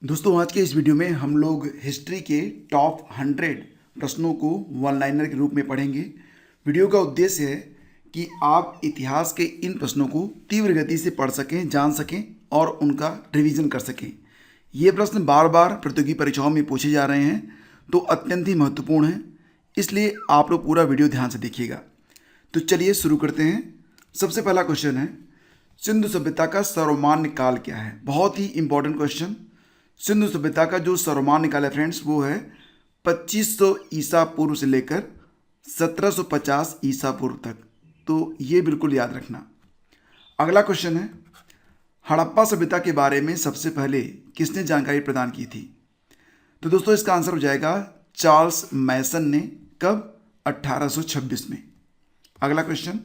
दोस्तों आज के इस वीडियो में हम लोग हिस्ट्री के टॉप 100 प्रश्नों को वन लाइनर के रूप में पढ़ेंगे। वीडियो का उद्देश्य है कि आप इतिहास के इन प्रश्नों को तीव्र गति से पढ़ सकें, जान सकें और उनका रिवीजन कर सकें। ये प्रश्न बार बार प्रतियोगी परीक्षाओं में पूछे जा रहे हैं, तो अत्यंत ही महत्वपूर्ण है, इसलिए आप लोग पूरा वीडियो ध्यान से देखिएगा। तो चलिए शुरू करते हैं। सबसे पहला क्वेश्चन है, सिंधु सभ्यता का सर्वमान्य काल क्या है? बहुत ही इंपॉर्टेंट क्वेश्चन। सिंधु सभ्यता का जो सर्वमान्य काल है फ्रेंड्स, वो है 2500 ईसा पूर्व से लेकर 1750 ईसा पूर्व तक। तो ये बिल्कुल याद रखना। अगला क्वेश्चन है, हड़प्पा सभ्यता के बारे में सबसे पहले किसने जानकारी प्रदान की थी? तो दोस्तों इसका आंसर हो जाएगा चार्ल्स मैसन ने। कब? 1826 में। अगला क्वेश्चन,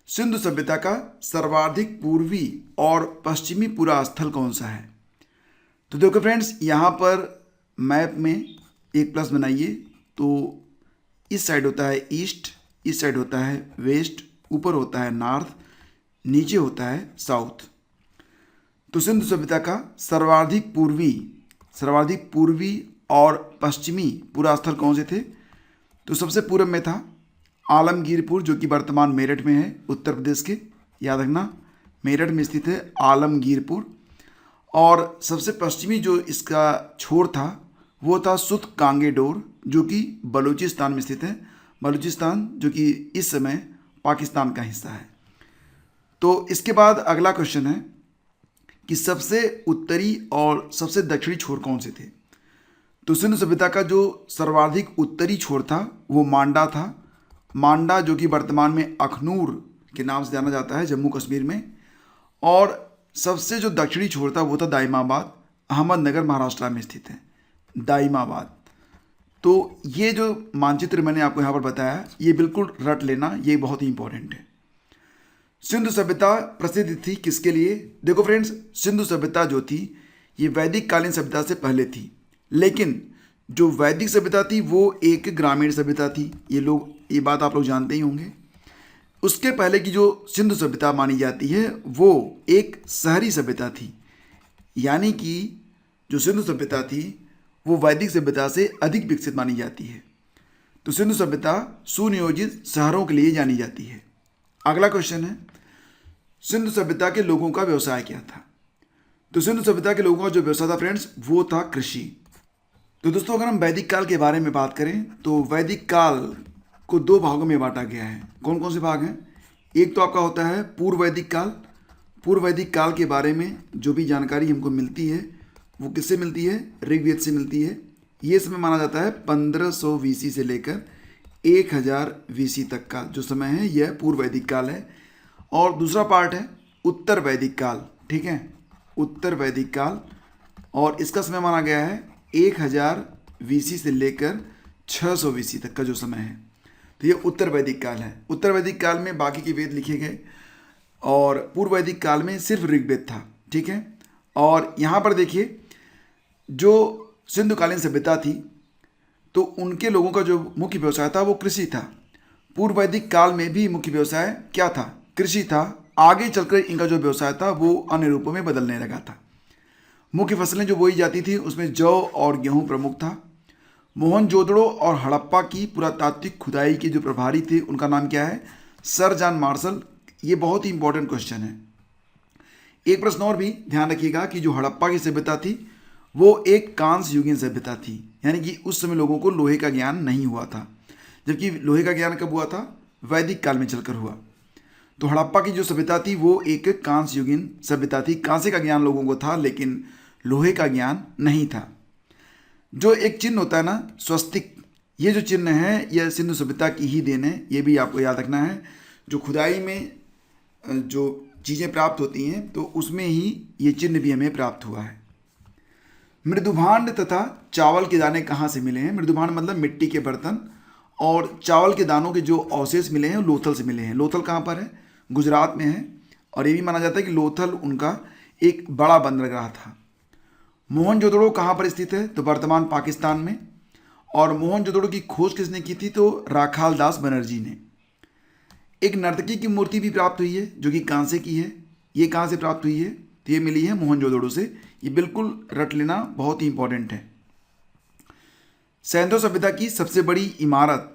सिंधु सभ्यता का सर्वाधिक पूर्वी और पश्चिमी पूरा स्थल कौन सा है? तो देखो फ्रेंड्स, यहाँ पर मैप में एक प्लस बनाइए। तो इस साइड होता है ईस्ट, इस साइड होता है वेस्ट, ऊपर होता है नॉर्थ, नीचे होता है साउथ। तो सिंधु सभ्यता का सर्वाधिक पूर्वी और पश्चिमी पूरा स्थल कौन से थे? तो सबसे पूर्व में था आलमगीरपुर, जो कि वर्तमान मेरठ में है, उत्तर प्रदेश के। याद रखना, मेरठ में स्थित है आलमगीरपुर। और सबसे पश्चिमी जो इसका छोर था वो था सुत कांगेडोर, जो कि बलूचिस्तान में स्थित है। बलूचिस्तान जो कि इस समय पाकिस्तान का हिस्सा है। तो इसके बाद अगला क्वेश्चन है कि सबसे उत्तरी और सबसे दक्षिणी छोर कौन से थे? तो सिंधु सभ्यता का जो सर्वाधिक उत्तरी छोर था वो मांडा था। मांडा जो कि वर्तमान में अखनूर के नाम से जाना जाता है, जम्मू कश्मीर में। और सबसे जो दक्षिणी छोर था वो था दाइमाबाद, अहमदनगर महाराष्ट्र में स्थित है दाइमाबाद। तो ये जो मानचित्र मैंने आपको यहाँ पर बताया, ये बिल्कुल रट लेना, ये बहुत ही इंपॉर्टेंट है। सिंधु सभ्यता प्रसिद्ध थी किसके लिए? देखो फ्रेंड्स, सिंधु सभ्यता जो थी ये वैदिक कालीन सभ्यता से पहले थी, लेकिन जो वैदिक सभ्यता थी वो एक ग्रामीण सभ्यता थी। ये बात आप लोग जानते ही होंगे। उसके पहले की जो सिंधु सभ्यता मानी जाती है वो एक शहरी सभ्यता थी, यानी कि जो सिंधु सभ्यता थी वो वैदिक सभ्यता से अधिक विकसित मानी जाती है। तो सिंधु सभ्यता सुनियोजित शहरों के लिए जानी जाती है। अगला क्वेश्चन है, सिंधु सभ्यता के लोगों का व्यवसाय क्या था? तो सिंधु सभ्यता के लोगों का जो व्यवसाय था फ्रेंड्स, वो था कृषि। तो दोस्तों अगर हम वैदिक काल के बारे में बात करें तो वैदिक काल को दो भागों में बांटा गया है। कौन कौन से भाग हैं? एक तो आपका होता है पूर्व वैदिक काल। पूर्व वैदिक काल के बारे में जो भी जानकारी हमको मिलती है वो किससे मिलती है? ऋग्वेद से मिलती है। ये समय माना जाता है 1500 वीसी से लेकर 1000 वीसी तक का जो समय है, यह पूर्व वैदिक काल है। और दूसरा पार्ट है उत्तर वैदिक काल। ठीक है, उत्तर वैदिक काल, और इसका समय माना गया है 1000 वीसी से लेकर 600 वीसी तक का जो समय है, तो ये उत्तर वैदिक काल है। उत्तर वैदिक काल में बाकी के वेद लिखे गए और पूर्व वैदिक काल में सिर्फ ऋग्वेद था। ठीक है, और यहाँ पर देखिए, जो सिंधुकालीन सभ्यता थी तो उनके लोगों का जो मुख्य व्यवसाय था वो कृषि था। पूर्व वैदिक काल में भी मुख्य व्यवसाय क्या था? कृषि था। आगे चलकर इनका जो व्यवसाय था वो अन्य रूपों में बदलने लगा था। मुख्य फसलें जो बोई जाती थी उसमें जौ और गेहूँ प्रमुख था। मोहनजोदड़ो और हड़प्पा की पुरातात्विक खुदाई के जो प्रभारी थे उनका नाम क्या है? Sir John Marshall. ये बहुत ही इंपॉर्टेंट क्वेश्चन है। एक प्रश्न और भी ध्यान रखिएगा कि जो हड़प्पा की सभ्यता थी वो एक कांस्य युगीन सभ्यता थी, यानी कि उस समय लोगों को लोहे का ज्ञान नहीं हुआ था, जबकि लोहे का ज्ञान कब हुआ था? वैदिक काल में चलकर हुआ। तो हड़प्पा की जो सभ्यता थी वो एक कांस्य युगीन सभ्यता थी। कांसे का ज्ञान लोगों को था लेकिन लोहे का ज्ञान नहीं था। जो एक चिन्ह होता है ना, स्वस्तिक, ये जो चिन्ह है यह सिंधु सभ्यता की ही देन है। ये भी आपको याद रखना है। जो खुदाई में जो चीज़ें प्राप्त होती हैं तो उसमें ही ये चिन्ह भी हमें प्राप्त हुआ है। मृदुभांड तथा चावल के दाने कहाँ से मिले हैं? मृदुभांड मतलब मिट्टी के बर्तन, और चावल के दानों के जो अवशेष मिले हैं वो लोथल से मिले हैं। लोथल कहाँ पर है? गुजरात में है। और ये भी माना जाता है कि लोथल उनका एक बड़ा बंदरगाह था। मोहनजोदड़ो कहाँ पर स्थित है? तो वर्तमान पाकिस्तान में। और मोहनजोदड़ो की खोज किसने की थी? तो राखाल दास बनर्जी ने। एक नर्तकी की मूर्ति भी प्राप्त हुई है जो कि कांसे की है। ये कहाँ से प्राप्त हुई है? तो ये मिली है मोहनजोदड़ो से। ये बिल्कुल रट लेना, बहुत ही इंपॉर्टेंट है। सिंधु सभ्यता की सबसे बड़ी इमारत,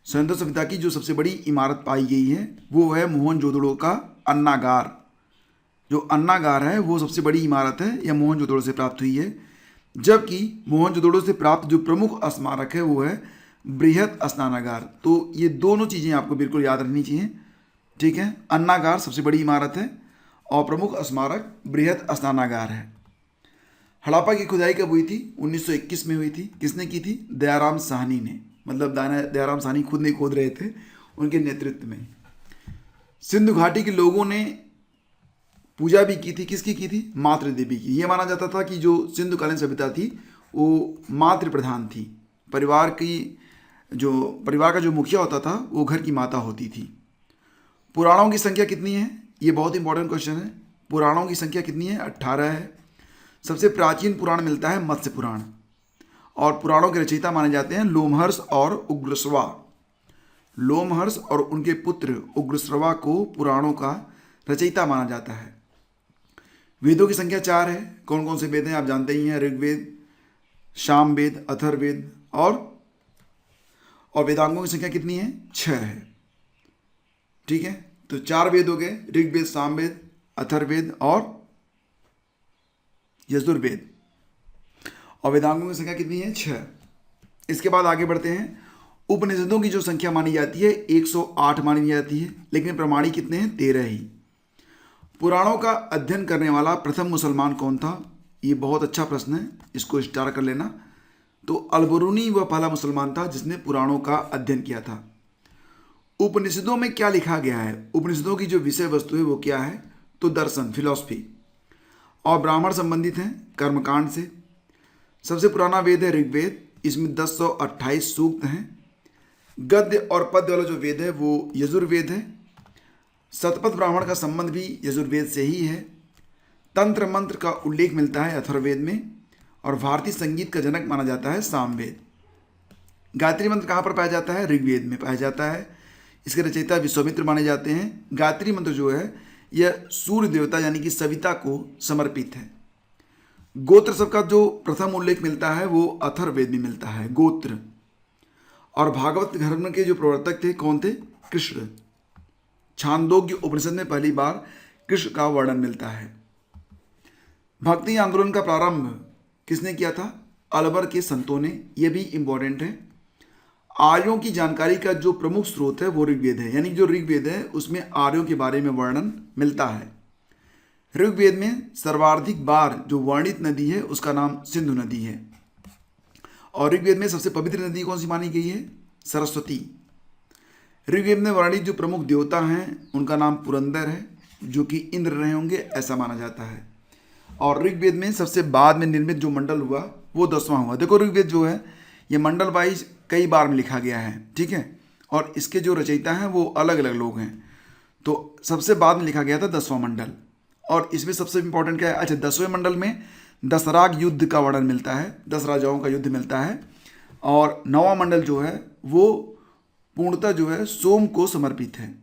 सिंधु सभ्यता की जो सबसे बड़ी इमारत पाई गई है वो है मोहनजोदड़ो का अन्नागार। जो अन्नागार है वो सबसे बड़ी इमारत है, यह मोहनजोदड़ो से प्राप्त हुई है। जबकि मोहनजोदड़ो से प्राप्त जो प्रमुख स्मारक है वो है बृहत स्नानागार। तो ये दोनों चीज़ें आपको बिल्कुल याद रखनी चाहिए, ठीक है। अन्नागार सबसे बड़ी इमारत है और प्रमुख स्मारक बृहत स्नानागार है। हड़प्पा की खुदाई कब हुई थी? 1921 में हुई थी। किसने की थी? दयाराम साहनी ने, मतलब दयाराम साहनी खुद नहीं खोद रहे थे, उनके नेतृत्व में। सिंधु घाटी के लोगों ने पूजा भी की थी। किसकी की थी? मातृ देवी की। ये माना जाता था कि जो सिंधुकालीन सभ्यता थी वो मातृ प्रधान थी। परिवार का जो मुखिया होता था वो घर की माता होती थी। पुराणों की संख्या कितनी है? ये बहुत इंपॉर्टेंट क्वेश्चन है। पुराणों की संख्या कितनी है? 18 है। सबसे प्राचीन पुराण मिलता है मत्स्य पुराण, और पुराणों के रचयिता माने जाते हैं लोमहर्ष और उग्रश्रवा। लोमहर्ष और उनके पुत्र उग्रश्रवा को पुराणों का रचयिता माना जाता है। वेदों की संख्या 4 है। कौन कौन से वेद हैं? आप जानते ही हैं, ऋग्वेद, सामवेद, अथर्ववेद और वेदांगों की संख्या कितनी है? 6 है, ठीक है। तो 4 वेद हो गए, ऋग्वेद, सामवेद, अथर्ववेद और यजुर्वेद। और वेदांगों की संख्या कितनी है? 6। इसके बाद आगे बढ़ते हैं। उपनिषदों की जो संख्या मानी जाती है 108 मानी जाती है, लेकिन प्रमाणी कितने हैं? 13 ही। पुराणों का अध्ययन करने वाला प्रथम मुसलमान कौन था? ये बहुत अच्छा प्रश्न है, इसको स्टार कर लेना। तो अलबरूनी वह पहला मुसलमान था जिसने पुराणों का अध्ययन किया था। उपनिषदों में क्या लिखा गया है? उपनिषदों की जो विषय वस्तु है वो क्या है? तो दर्शन, फिलॉसफी, और ब्राह्मण संबंधित हैं कर्मकांड से। सबसे पुराना वेद है ऋग्वेद, इसमें 1028 सूक्त हैं। गद्य और पद्य वाला जो वेद है वो यजुर्वेद है। शतपथ ब्राह्मण का संबंध भी यजुर्वेद से ही है। तंत्र मंत्र का उल्लेख मिलता है अथर्ववेद में, और भारतीय संगीत का जनक माना जाता है सामवेद। गायत्री मंत्र कहाँ पर पाया जाता है? ऋग्वेद में पाया जाता है। इसके रचयिता विश्वामित्र माने जाते हैं। गायत्री मंत्र जो है यह सूर्य देवता यानी कि सविता को समर्पित है। गोत्र शब्द का जो प्रथम उल्लेख मिलता है वो अथर्ववेद में मिलता है, गोत्र। और भागवत धर्म के जो प्रवर्तक थे कौन थे? कृष्ण। छांदोग्य उपनिषद में पहली बार कृष्ण का वर्णन मिलता है। भक्ति आंदोलन का प्रारंभ किसने किया था? अलवर के संतों ने। यह भी इंपॉर्टेंट है। आर्यों की जानकारी का जो प्रमुख स्रोत है वो ऋग्वेद है, यानी जो ऋग्वेद है उसमें आर्यों के बारे में वर्णन मिलता है। ऋग्वेद में सर्वाधिक बार जो वर्णित नदी है उसका नाम सिंधु नदी है। और ऋग्वेद में सबसे पवित्र नदी कौन सी मानी गई है? सरस्वती। ऋग्वेद में वर्णित जो प्रमुख देवता हैं उनका नाम पुरंदर है, जो कि इंद्र रहे होंगे ऐसा माना जाता है। और ऋग्वेद में सबसे बाद में निर्मित जो मंडल हुआ वो 10वां हुआ। देखो ऋग्वेद जो है ये मंडल वाइज कई बार में लिखा गया है, ठीक है, और इसके जो रचयिता हैं वो अलग अलग लोग हैं। तो सबसे बाद में लिखा गया था 10वां मंडल। और इसमें सबसे इंपॉर्टेंट क्या है? अच्छा, 10वें मंडल में दशराग युद्ध का वर्णन मिलता है, 10 राजाओं का युद्ध मिलता है। और 9वां मंडल जो है वो पूर्णतः जो है सोम को समर्पित है।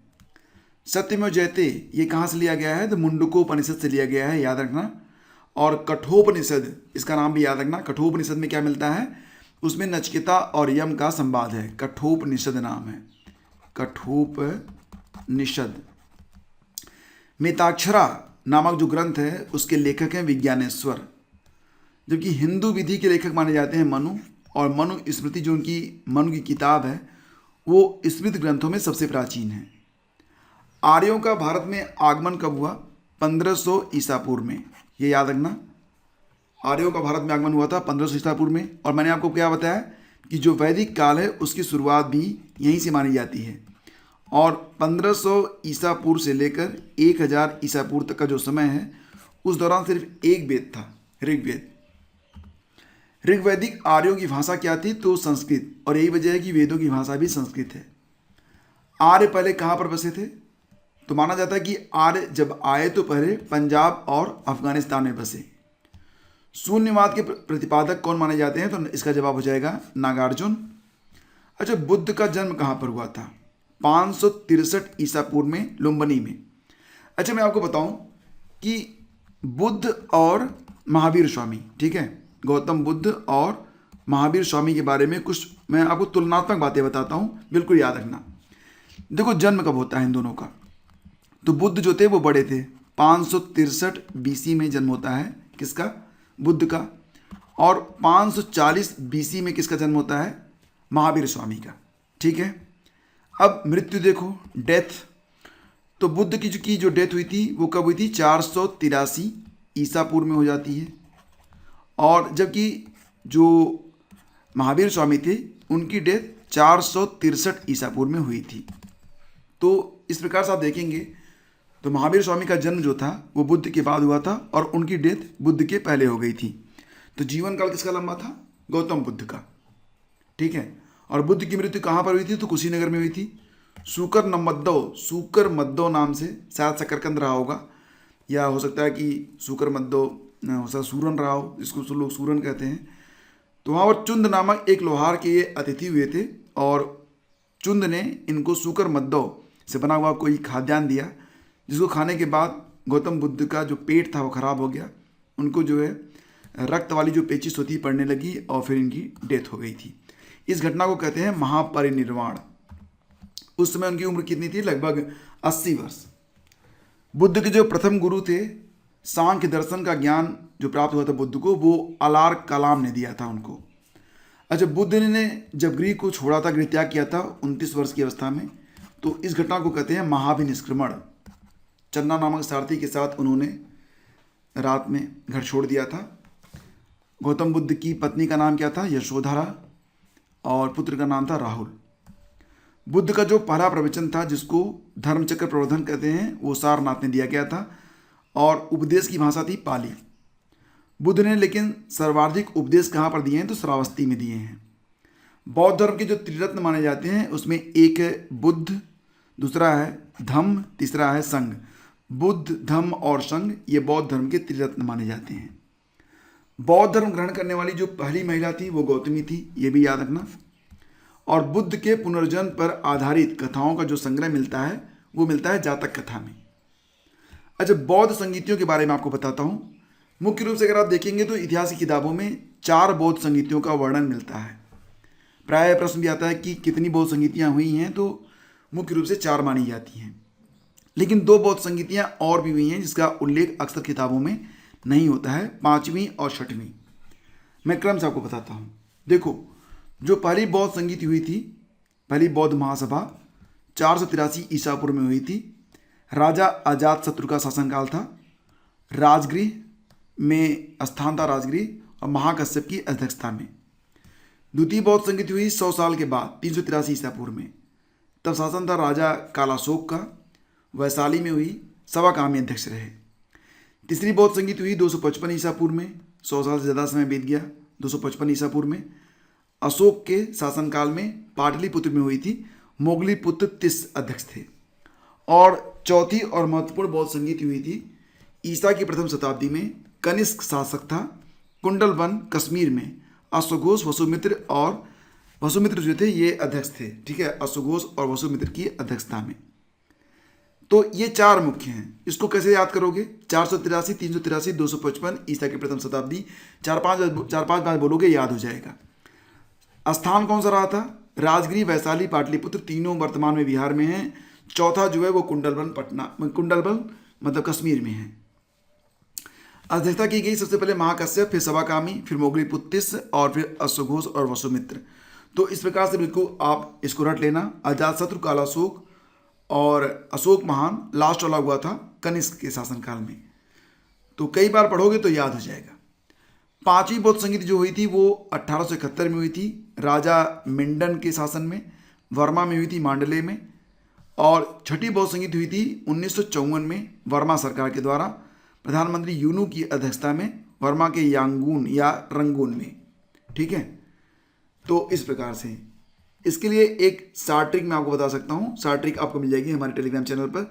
सत्यमेव जयते ये कहाँ से लिया गया है? तो मुंडकोपनिषद से लिया गया है, याद रखना। और कठोपनिषद, इसका नाम भी याद रखना। कठोपनिषद में क्या मिलता है? उसमें नचिकेता और यम का संवाद है। कठोपनिषद नाम है, कठोपनिषद। मिताक्षरा नामक जो ग्रंथ है उसके लेखक हैं विज्ञानेश्वर, जबकि हिंदू विधि के लेखक माने जाते हैं मनु। और मनु स्मृति जो उनकी मनु की किताब है वो स्मृति ग्रंथों में सबसे प्राचीन है। आर्यों का भारत में आगमन कब हुआ? 1500 ईसा पूर्व में, ये याद रखना। आर्यों का भारत में आगमन हुआ था 1500 ईसा पूर्व में। और मैंने आपको क्या बताया कि जो वैदिक काल है उसकी शुरुआत भी यहीं से मानी जाती है। और 1500 ईसा पूर्व से लेकर 1000 ईसा पूर्व तक का जो समय है उस दौरान सिर्फ एक वेद था, ऋग्वेद। ऋग्वैदिक आर्यों की भाषा क्या थी? तो संस्कृत। और यही वजह है कि वेदों की भाषा भी संस्कृत है। आर्य पहले कहाँ पर बसे थे? तो माना जाता है कि आर्य जब आए तो पहले पंजाब और अफगानिस्तान में बसे। शून्यवाद के प्रतिपादक कौन माने जाते हैं? तो इसका जवाब हो जाएगा नागार्जुन। अच्छा, बुद्ध का जन्म कहाँ पर हुआ था? 563 ईसा पूर्व में लुम्बिनी में। अच्छा, मैं आपको बताऊं कि बुद्ध और महावीर स्वामी, ठीक है, गौतम बुद्ध और महावीर स्वामी के बारे में कुछ मैं आपको तुलनात्मक बातें बताता हूँ, बिल्कुल याद रखना। देखो जन्म कब होता है इन दोनों का, तो बुद्ध जो थे वो बड़े थे, 563 बीसी में जन्म होता है किसका, बुद्ध का, और 540 बीसी में किसका जन्म होता है, महावीर स्वामी का, ठीक है। अब मृत्यु देखो, डेथ, तो बुद्ध की जो डेथ हुई थी वो कब हुई थी, 483 ईसा पूर्व में हो जाती है, और जबकि जो महावीर स्वामी थे उनकी डेथ 463 ईसा पूर्व में हुई थी। तो इस प्रकार से आप देखेंगे तो महावीर स्वामी का जन्म जो था वो बुद्ध के बाद हुआ था और उनकी डेथ बुद्ध के पहले हो गई थी। तो जीवन काल किसका लंबा था, गौतम बुद्ध का, ठीक है। और बुद्ध की मृत्यु कहाँ पर हुई थी, तो कुशीनगर में हुई थी, सूकर मद्दो नाम से, शायद शकरकंद रहा होगा, या हो सकता है कि सूकर मद्दो हो सकता सूरन रहा हो, जिसको लोग सूरन कहते हैं। तो वहाँ पर चुंद नामक एक लोहार के ये अतिथि हुए थे और चुंद ने इनको सूकर मद्दो से बना हुआ कोई खाद्यान्न दिया, जिसको खाने के बाद गौतम बुद्ध का जो पेट था वो खराब हो गया, उनको जो है रक्त वाली जो पेचिश होती पड़ने लगी और फिर इनकी डेथ हो गई थी। इस घटना को कहते हैं महापरिनिर्वाण। उस समय उनकी उम्र कितनी थी, लगभग 80 वर्ष। बुद्ध के जो प्रथम गुरु थे, सांख्य दर्शन का ज्ञान जो प्राप्त हुआ था बुद्ध को, वो अलार कलाम ने दिया था उनको। अच्छा, बुद्ध ने जब गृह को छोड़ा था, गृह त्याग किया था 29 वर्ष की अवस्था में, तो इस घटना को कहते हैं महाभिनिष्क्रमण। चन्ना नामक सारथी के साथ उन्होंने रात में घर छोड़ दिया था। गौतम बुद्ध की पत्नी का नाम क्या था, यशोधरा, और पुत्र का नाम था राहुल। बुद्ध का जो पहला प्रवचन था, जिसको धर्मचक्र प्रवर्धन कहते हैं, वो सारनाथ ने दिया गया था और उपदेश की भाषा थी पाली। बुद्ध ने लेकिन सर्वाधिक उपदेश कहाँ पर दिए हैं, तो श्रावस्ती में दिए हैं। बौद्ध धर्म के जो त्रिरत्न माने जाते हैं उसमें एक है बुद्ध, दूसरा है धम्म, तीसरा है संघ। बुद्ध, धम्म और संघ ये बौद्ध धर्म के त्रिरत्न माने जाते हैं। बौद्ध धर्म ग्रहण करने वाली जो पहली महिला थी वो गौतमी थी, ये भी याद रखना। और बुद्ध के पुनर्जन्म पर आधारित कथाओं का जो संग्रह मिलता है वो मिलता है जातक कथा में। अच्छा, बौद्ध संगीतियों के बारे में आपको बताता हूँ। मुख्य रूप से अगर आप देखेंगे तो इतिहास की किताबों में 4 बौद्ध संगीतियों का वर्णन मिलता है। प्राय प्रश्न भी आता है कि कितनी बौद्ध संगीतियाँ हुई हैं, तो मुख्य रूप से 4 मानी जाती हैं, लेकिन 2 बौद्ध संगीतियाँ और भी हुई हैं जिसका उल्लेख अक्सर किताबों में नहीं होता है, 5वीं और 6वीं। मैं क्रम से आपको बताता हूँ। देखो, जो पहली बौद्ध संगीति हुई थी, पहली बौद्ध महासभा 483 ईसा पूर्व में हुई थी। राजा अजातशत्रु का शासनकाल था। राजगृह में स्थान था, राजगृह, और महाकश्यप की अध्यक्षता में। द्वितीय बौद्ध संगीति हुई 100 साल के बाद, 383 ईसा पूर्व में। तब शासन था राजा कालाशोक का, वैशाली में हुई, सवा कामी अध्यक्ष रहे। तीसरी बौद्ध संगीति हुई 255 ईसा पूर्व में, 100 साल से ज़्यादा समय बीत गया, 255 ईसा पूर्व में। अशोक के शासनकाल में पाटलिपुत्र में हुई थी, मोगलीपुत्र तिस अध्यक्ष थे। और चौथी और महत्वपूर्ण बौद्ध संगीति हुई थी ईसा की प्रथम शताब्दी में, कनिष्क शासक था, कुंडलवन कश्मीर में। अश्वघोष, वसुमित्र और वसुमित्र जो थे ये अध्यक्ष थे, ठीक है, अश्वघोष और वसुमित्र की अध्यक्षता में। तो ये 4 मुख्य हैं। इसको कैसे याद करोगे, 483, 383, 255 ईसा की प्रथम शताब्दी, 4-5 बार बोलोगे याद हो जाएगा। स्थान कौन सा रहा था, राजगृह, वैशाली, पाटलिपुत्र, तीनों वर्तमान में बिहार में हैं। चौथा जो है वो कुंडलवन मतलब कश्मीर में है। अध्यक्षता की गई सबसे पहले महाकश्यप, फिर सवाकामी, फिर मोगलीपुत्तिस और फिर अश्वघोष और वसुमित्र। तो इस प्रकार से बिल्कुल आप इसको रट लेना। अजातशत्रु, कालाशोक और अशोक महान लास्ट वाला हुआ था कनिष्क के शासनकाल में। तो कई बार पढ़ोगे तो याद हो जाएगा। 5वीं बौद्ध संगीति जो हुई थी वो 1871 में हुई थी, राजा मिंडन के शासन में, वर्मा में हुई थी, मांडले में। और 6ठी बौद्ध संगीति हुई थी 1954 में, वर्मा सरकार के द्वारा, प्रधानमंत्री यूनू की अध्यक्षता में, वर्मा के यांगून या रंगून में, ठीक है। तो इस प्रकार से इसके लिए एक शार्ट ट्रिक मैं आपको बता सकता हूँ। शार्ट ट्रिक आपको मिल जाएगी हमारे टेलीग्राम चैनल पर।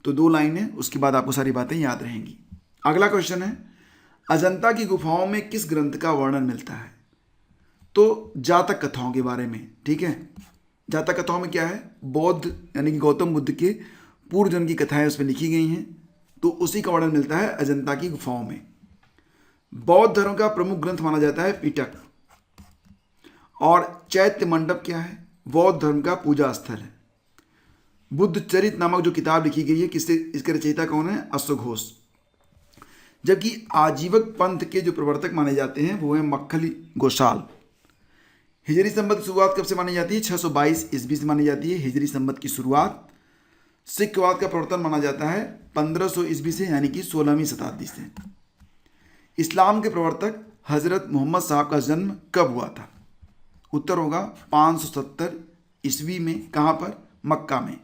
तो 2 लाइन है, उसके बाद आपको सारी बातें याद रहेंगी। अगला क्वेश्चन है, अजंता की गुफाओं में किस ग्रंथ का वर्णन मिलता है? तो जातक कथाओं के बारे में, ठीक है। जातक कथाओं में क्या है, बौद्ध यानी कि गौतम बुद्ध के पूर्व जन्म की कथाएं उसमें लिखी गई हैं। तो उसी का वर्णन मिलता है अजंता की गुफाओं में। बौद्ध धर्म का प्रमुख ग्रंथ माना जाता है पिटक। और चैत्य मंडप क्या है? बौद्ध धर्म का पूजा स्थल है। बुद्ध चरित नामक जो किताब लिखी गई है, किससे, इसके रचयिता कौन है? अश्वघोष। जबकि आजीवक पंथ के जो प्रवर्तक माने जाते हैं वो है मक्खली गोशाल। हिजरी संवत की शुरुआत कब से मानी जाती है? 622 ईस्वी से मानी जाती है हिजरी संवत की शुरुआत। सिखवाद का प्रवर्तन माना जाता है 1500 ईस्वी से, यानी कि 16वीं शताब्दी से। इस्लाम के प्रवर्तक हजरत मोहम्मद साहब का जन्म कब हुआ था? उत्तर होगा 570 ईस्वी में। कहाँ पर? मक्का में।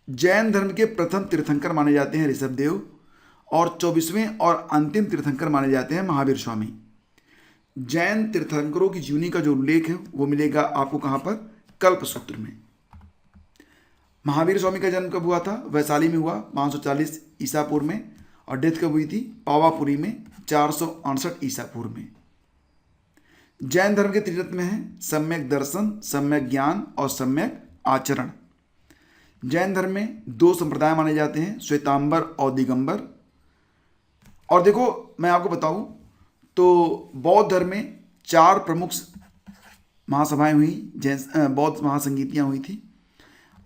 जैन धर्म के प्रथम तीर्थंकर माने जाते हैं ऋषभदेव, और 24वें और अंतिम तीर्थंकर माने जाते हैं महावीर स्वामी। जैन तीर्थंकरों की जीवनी का जो उल्लेख है वो मिलेगा आपको कहाँ पर? कल्पसूत्र में। महावीर स्वामी का जन्म कब हुआ था? वैशाली में हुआ 540 ईसा पूर्व में, और डेथ कब हुई थी? पावापुरी में 468 ईसा पूर्व में। जैन धर्म के त्रिरत्न में है सम्यक दर्शन, सम्यक ज्ञान और सम्यक आचरण। जैन धर्म में 2 संप्रदाय माने जाते हैं, श्वेतांबर और दिगंबर। और देखो मैं आपको बताऊं तो बौद्ध धर्म में 4 प्रमुख महासभाएं हुई, जैन बौद्ध महासंगीतियां हुई थी।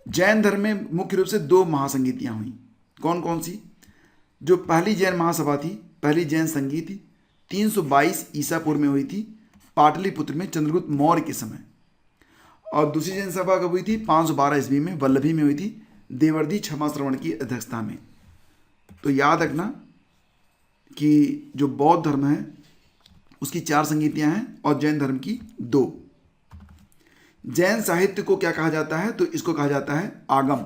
जैन धर्म में मुख्य रूप से 2 महासंगीतियां हुई। कौन कौन सी? जो पहली जैन महासभा थी, पहली जैन संगीत 322 ईसा पूर्व में हुई थी पाटलिपुत्र में चंद्रगुप्त मौर्य के समय। और दूसरी जैन सभा कब हुई थी? 512 ईस्वी में वल्लभी में हुई थी, देवर्षि क्षमा श्रवण की अध्यक्षता में। तो याद रखना कि जो बौद्ध धर्म है उसकी 4 संगीतियां हैं और जैन धर्म की 2। जैन साहित्य को क्या कहा जाता है? तो इसको कहा जाता है आगम।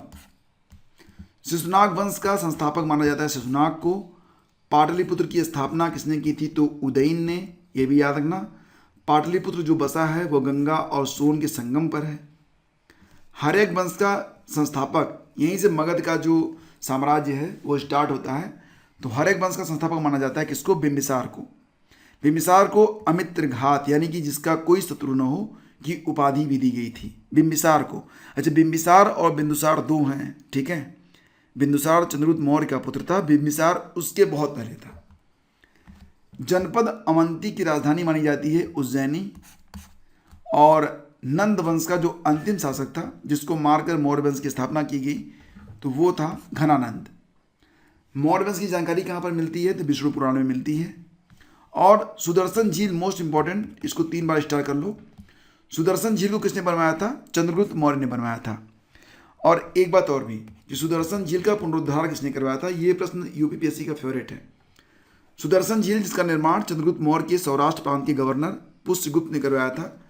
शिशुनाग वंश का संस्थापक माना जाता है शिशुनाग को। पाटलिपुत्र की स्थापना किसने की थी? तो उदयन ने। यह भी याद रखना। पाटलिपुत्र जो बसा है वो गंगा और सोन के संगम पर है। हर्यक वंश का संस्थापक, यहीं से मगध का जो साम्राज्य है वो स्टार्ट होता है। तो हर्यक वंश का संस्थापक माना जाता है किसको? बिंबिसार को। बिंबिसार को अमित्रघात यानी कि जिसका कोई शत्रु न हो की उपाधि भी दी गई थी बिंबिसार को। अच्छा, बिंबिसार और बिंदुसार 2 हैं, ठीक है। बिंदुसार चंद्रगुप्त मौर्य का पुत्र था, बिंबिसार उसके बहुत पहले था। जनपद अवंती की राजधानी मानी जाती है उज्जैनी। और नंद वंश का जो अंतिम शासक था जिसको मारकर मौर्य वंश की स्थापना की गई तो वो था घनानंद। मौर्य वंश की जानकारी कहाँ पर मिलती है? तो विष्णु पुराण में मिलती है। और सुदर्शन झील मोस्ट इंपॉर्टेंट, इसको 3 बार स्टार कर लो। सुदर्शन झील को किसने बनवाया था? चंद्रगुप्त मौर्य ने बनवाया था। और एक बात और भी कि सुदर्शन झील का पुनरुद्धार किसने करवाया था? ये प्रश्न यूपीपीएससी का फेवरेट है। सुदर्शन झील जिसका निर्माण चंद्रगुप्त मौर्य के सौराष्ट्र प्रांत के गवर्नर पुष्यगुप्त ने करवाया था,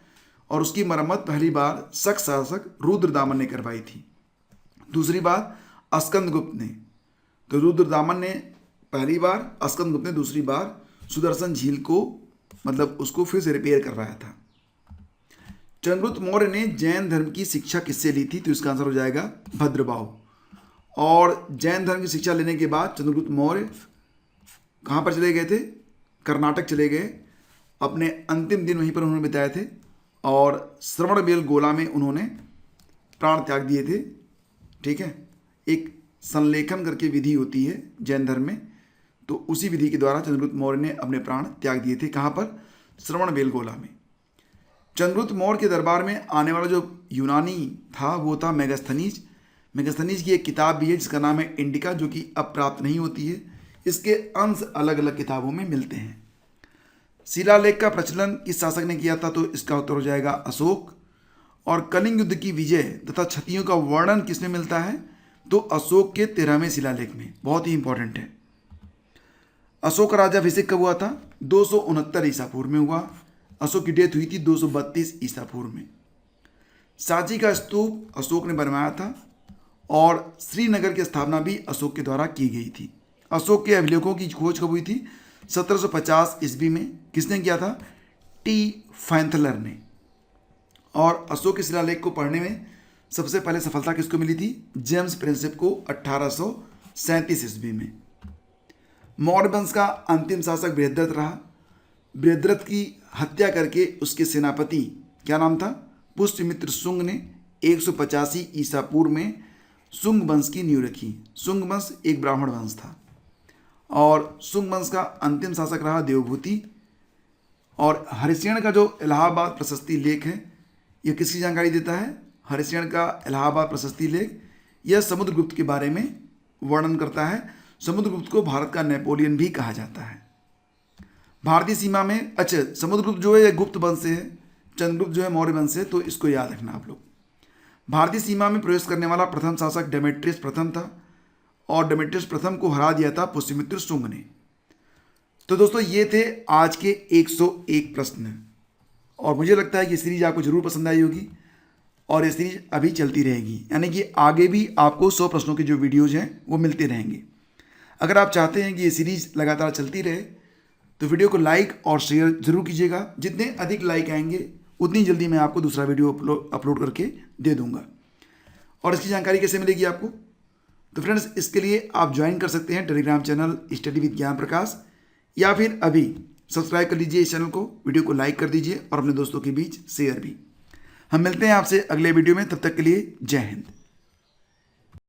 और उसकी मरम्मत पहली बार शक शासक रुद्रदामन ने करवाई थी। दूसरी बार स्कंदगुप्त ने। तो रुद्रदामन ने पहली बार, स्कंदगुप्त ने दूसरी बार सुदर्शन झील को मतलब उसको फिर से रिपेयर करवाया था। चंद्रगुप्त मौर्य ने जैन धर्म की शिक्षा किससे ली थी? तो इसका आंसर हो जाएगा भद्रबाहु। और जैन धर्म की शिक्षा लेने के बाद चंद्रगुप्त मौर्य कहाँ पर चले गए थे? कर्नाटक चले गए। अपने अंतिम दिन वहीं पर उन्होंने बिताए थे, और श्रवणबेलगोला में उन्होंने प्राण त्याग दिए थे, ठीक है। एक संलेखन करके विधि होती है जैन धर्म में, तो उसी विधि के द्वारा चंद्रगुप्त मौर्य ने अपने प्राण त्याग दिए थे। कहाँ पर? श्रवणबेलगोला में। चंद्रगुप्त मौर्य के दरबार में आने वाला जो यूनानी था वो था मेगास्थनीज। मेगास्थनीज की एक किताब भी है जिसका नाम है इंडिका, जो कि अब प्राप्त नहीं होती है। इसके अंश अलग अलग किताबों में मिलते हैं। शिलालेख का प्रचलन किस शासक ने किया था? तो इसका उत्तर हो जाएगा अशोक। और कलिंग युद्ध की विजय तथा क्षतियों का वर्णन किसमें मिलता है? तो अशोक के 13वें शिलालेख में। बहुत ही इंपॉर्टेंट है। अशोक का राज्याभिषेक कब हुआ था? 269 ईसा पूर्व में हुआ। अशोक की डेथ हुई थी 232 ईसा पूर्व में। सांची का स्तूप अशोक ने बनवाया था, और श्रीनगर की स्थापना भी अशोक के द्वारा की गई थी। अशोक के अभिलेखों की खोज कब हुई थी? 1750 ईस्वी में। किसने किया था? टी फैंथलर ने। और अशोक के शिलालेख को पढ़ने में सबसे पहले सफलता किसको मिली थी? जेम्स प्रिंसेप को 1837 ईस्वी में। मौर्य वंश का अंतिम शासक बृहद्रथ रहा। बृहद्रथ की हत्या करके उसके सेनापति क्या नाम था? पुष्यमित्र शुंग ने 185 ईसा पूर्व में शुंग वंश की नींव रखी। शुंग वंश एक ब्राह्मण वंश था और शुंग वंश का अंतिम शासक रहा देवभूति। और हरिशेन का जो इलाहाबाद प्रशस्ति लेख है यह किसकी जानकारी देता है? हरिशेन का इलाहाबाद प्रशस्ति लेख यह समुद्रगुप्त के बारे में वर्णन करता है। समुद्रगुप्त को भारत का नेपोलियन भी कहा जाता है। भारतीय सीमा में, अच्छा, समुद्रगुप्त जो है यह गुप्त वंश से है, चंद्रगुप्त जो है मौर्य वंश से, तो इसको याद रखना आप लोग। भारतीय सीमा में प्रवेश करने वाला प्रथम शासक डेमेट्रियस प्रथम था और डेमेट्रियस प्रथम को हरा दिया था पुष्यमित्र शुंग ने। तो दोस्तों ये थे आज के 101 प्रश्न और मुझे लगता है कि सीरीज आपको जरूर पसंद आई होगी और ये सीरीज अभी चलती रहेगी, यानी कि आगे भी आपको 100 प्रश्नों के जो वीडियोज हैं वो मिलते रहेंगे। अगर आप चाहते हैं कि ये सीरीज लगातार चलती रहे तो वीडियो को लाइक और शेयर जरूर कीजिएगा। जितने अधिक लाइक आएंगे उतनी जल्दी मैं आपको दूसरा वीडियो अपलोड करके दे दूंगा। और इसकी जानकारी कैसे मिलेगी आपको? तो फ्रेंड्स, इसके लिए आप ज्वाइन कर सकते हैं टेलीग्राम चैनल स्टडी विद ज्ञान प्रकाश, या फिर अभी सब्सक्राइब कर लीजिए इस चैनल को, वीडियो को लाइक कर दीजिए और अपने दोस्तों के बीच शेयर भी। हम मिलते हैं आपसे अगले वीडियो में, तब तक के लिए जय हिंद।